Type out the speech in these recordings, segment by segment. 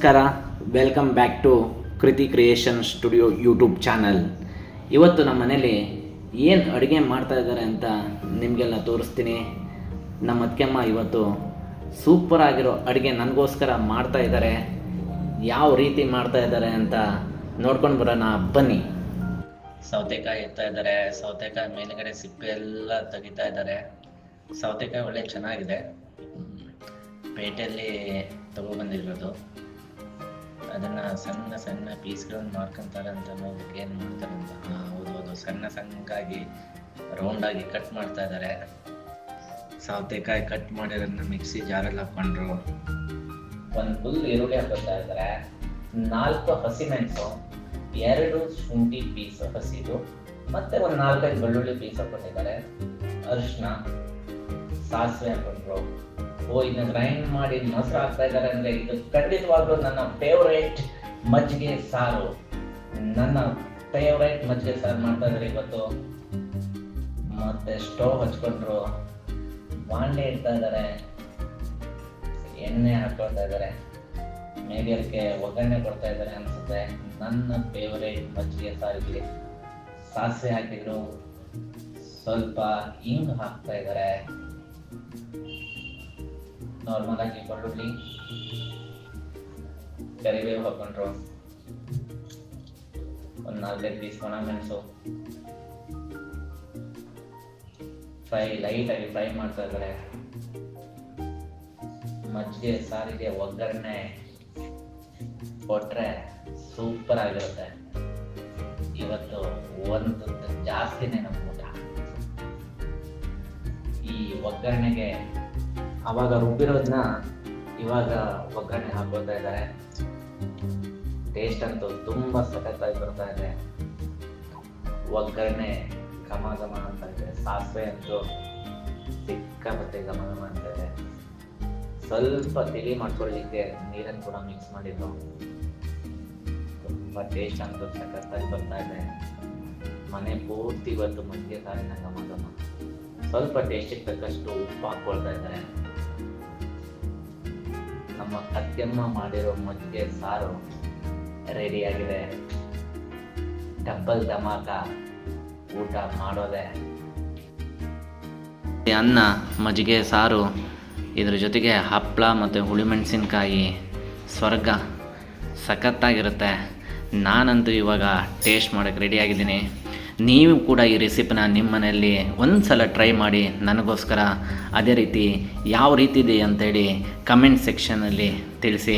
ನಮಸ್ಕಾರ, welcome back to ಕೃತಿ creation studio YouTube channel. ಇವತ್ತು ನಮ್ಮ ಮನೇಲಿ ಏನು ಅಡುಗೆ ಮಾಡ್ತಾ ಇದ್ದಾರೆ ಅಂತ ನಿಮಗೆಲ್ಲ ತೋರಿಸ್ತೀನಿ. ನಮ್ಮ ಅತ್ತಿಗೆಮ್ಮ ಇವತ್ತು ಸೂಪರ್ ಆಗಿರೋ ಅಡುಗೆ ನನಗೋಸ್ಕರ ಮಾಡ್ತಾ ಇದ್ದಾರೆ. ಯಾವ ರೀತಿ ಮಾಡ್ತಾ ಇದ್ದಾರೆ ಅಂತ ನೋಡ್ಕೊಂಡು ಬರೋಣ ಬನ್ನಿ. ಸೌತೆಕಾಯಿ ಎತ್ತಾ ಇದ್ದಾರೆ. ಸೌತೆಕಾಯಿ ಮೇಲುಗಡೆ ಸಿಪ್ಪೆ ಎಲ್ಲ ತೆಗಿತಾ ಇದ್ದಾರೆ. ಸೌತೆಕಾಯಿ ಒಳ್ಳೆ ಚೆನ್ನಾಗಿದೆ, ಪೇಟೆಯಲ್ಲಿ ತಗೊಬಂದಿರೋದು. ಅದನ್ನು ಸಣ್ಣ ಸಣ್ಣ ಪೀಸ್ಗಳನ್ನು ಮಾಡ್ಕೊತಾರೆ ಅಂತ ನೋಡೋದಕ್ಕೆ ಏನು ಮಾಡ್ತಾರೆ ಅಂತ. ಹೌದು, ಸಣ್ಣ ಸಣ್ಣಗಾಗಿ ರೌಂಡಾಗಿ ಕಟ್ ಮಾಡ್ತಾ ಇದ್ದಾರೆ. ಸೌತೆಕಾಯಿ ಕಟ್ ಮಾಡಿರೋದನ್ನ ಮಿಕ್ಸಿ ಜಾರಲ್ಲಿ ಹಾಕೊಂಡ್ರು. ಒಂದು ಫುಲ್ ಈರುಳ್ಳಿ ಹಾಕೋತಾ ಇದ್ದಾರೆ. 4 ಹಸಿಮೆಣಸು, 2 ಶುಂಠಿ ಪೀಸ್ ಹಸಿದು, ಮತ್ತೆ ಒಂದು 4-5 ಬೆಳ್ಳುಳ್ಳಿ ಪೀಸ್ ಹಾಕೊಂಡಿದ್ದಾರೆ. ಅರಿಶಿನ, ಸಾಸಿವೆ ಹಾಕೊಂಡ್ರು. ಇದನ್ನ ಗ್ರೈಂಡ್ ಮಾಡಿ ಮೊಸರು ಹಾಕ್ತಾ ಇದ್ದಾರೆ. ಅಂದ್ರೆ ಇದು ಖಂಡಿತವಾಗ್ಲೂ ನನ್ನ ಫೇವ್ರೇಟ್ ಮಜ್ಜಿಗೆ ಸಾರು. ನನ್ನ ಫೇವ್ರೇಟ್ ಮಜ್ಜಿಗೆ ಸಾರು ಮಾಡ್ತಾ ಇದ್ದಾರೆ ಇವತ್ತು. ಮತ್ತೆ ಸ್ಟವ್ ಹಚ್ಕೊಂಡ್ರು, ಬಾಂಡೆ ಇಡ್ತಾ ಇದ್ದಾರೆ, ಎಣ್ಣೆ ಹಾಕೊಳ್ತಾ ಇದ್ದಾರೆ, ಮೇಗಲ್ಗೆ ಒಗ್ಗರಣೆ ಕೊಡ್ತಾ ಇದ್ದಾರೆ ಅನ್ಸುತ್ತೆ. ನನ್ನ ಫೇವ್ರೇಟ್ ಮಜ್ಜಿಗೆ ಸಾರಿಗೆ ಸಾಸಿವೆ ಹಾಕಿದ್ರು, ಸ್ವಲ್ಪ ಹಿಂಗ್ ಹಾಕ್ತಾ ಇದ್ದಾರೆ. ನಾರ್ಮಲ್ ಆಗಿ ಬೆಳ್ಳುಳ್ಳಿ, ಕರಿಬೇವು ಹಾಕೊಂಡ್ರು, ಒಂದು 4-5 ಪೀಸ್ ಒಣಮೆಣಸು. ಲೈಟಾಗಿ ಫ್ರೈ ಮಾಡ್ತಾ ಇದ್ದಾರೆ. ಮಜ್ಜಿಗೆ ಸಾರಿಗೆ ಒಗ್ಗರಣೆ ಕೊಟ್ರೆ ಸೂಪರ್ ಆಗಿರುತ್ತೆ. ಇವತ್ತು ಒಂದು ಜಾಸ್ತಿನೇ ನಮ್ಮ ಊಟ. ಈ ಒಗ್ಗರಣೆಗೆ ಆವಾಗ ರುಬ್ಬಿರೋದನ್ನ ಇವಾಗ ಒಗ್ಗರಣೆ ಹಾಕೋತಾ ಇದ್ದಾರೆ. ಟೇಸ್ಟ್ ಅಂತೂ ತುಂಬ ಸಖತ್ತಾಗಿ ಬರ್ತಾ ಇದೆ. ಒಗ್ಗರಣೆ ಘಮ ಘಮ ಅಂತ ಇದೆ. ಸಾಸಿವೆ ಅಂತೂ ಸಿಕ್ಕಾಪಟ್ಟೆ ಘಮ ಘಮ ಅಂತ ಇದೆ. ಸ್ವಲ್ಪ ತಿಳಿ ಮಾಡ್ಕೊಳ್ಳಿಕ್ಕೆ ನೀರನ್ನು ಕೂಡ ಮಿಕ್ಸ್ ಮಾಡಿದ್ದು. ತುಂಬ ಟೇಸ್ಟ್ ಅಂತೂ ಸಖತ್ತಾಗಿ ಬರ್ತಾ ಇದೆ. ಮನೆ ಪೂರ್ತಿ ಇವತ್ತು ಮಜ್ಜಿಗೆ ಸಾರಿನ ಘಮ ಘಮ. ಸ್ವಲ್ಪ ಟೇಸ್ಟಿಗೆ ತಕ್ಕಷ್ಟು ಉಪ್ಪು ಹಾಕ್ಕೊಳ್ತಾ ಇದ್ದಾರೆ. ನಮ್ಮ ಅತ್ತೆಮ್ಮ ಮಾಡಿರೋ ಮಜ್ಜಿಗೆ ಸಾರು ರೆಡಿಯಾಗಿದೆ. ಡಬ್ಬಲ್ ಧಮಾಕ ಊಟ ಮಾಡೋದೆ. ಅನ್ನ, ಮಜ್ಜಿಗೆ ಸಾರು, ಇದ್ರ ಜೊತೆಗೆ ಹಪ್ಪಳ ಮತ್ತು ಹುಳಿಮೆಣಸಿನ್ಕಾಯಿ ಸ್ವರ್ಗ, ಸಖತ್ತಾಗಿರುತ್ತೆ. ನಾನಂತೂ ಇವಾಗ ಟೇಸ್ಟ್ ಮಾಡೋಕ್ಕೆ ರೆಡಿಯಾಗಿದ್ದೀನಿ. ನೀವು ಕೂಡ ಈ ರೆಸಿಪಿನ ನಿಮ್ಮ ಮನೆಯಲ್ಲಿ ಒಂದು ಸಲ ಟ್ರೈ ಮಾಡಿ ನನಗೋಸ್ಕರ. ಅದೇ ರೀತಿ ಯಾವ ರೀತಿ ಇದೆ ಅಂತೇಳಿ ಕಮೆಂಟ್ ಸೆಕ್ಷನಲ್ಲಿ ತಿಳಿಸಿ.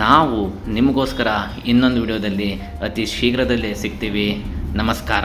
ನಾವು ನಿಮಗೋಸ್ಕರ ಇನ್ನೊಂದು ವಿಡಿಯೋದಲ್ಲಿ ಅತಿ ಶೀಘ್ರದಲ್ಲೇ ಸಿಗ್ತೀವಿ. ನಮಸ್ಕಾರ.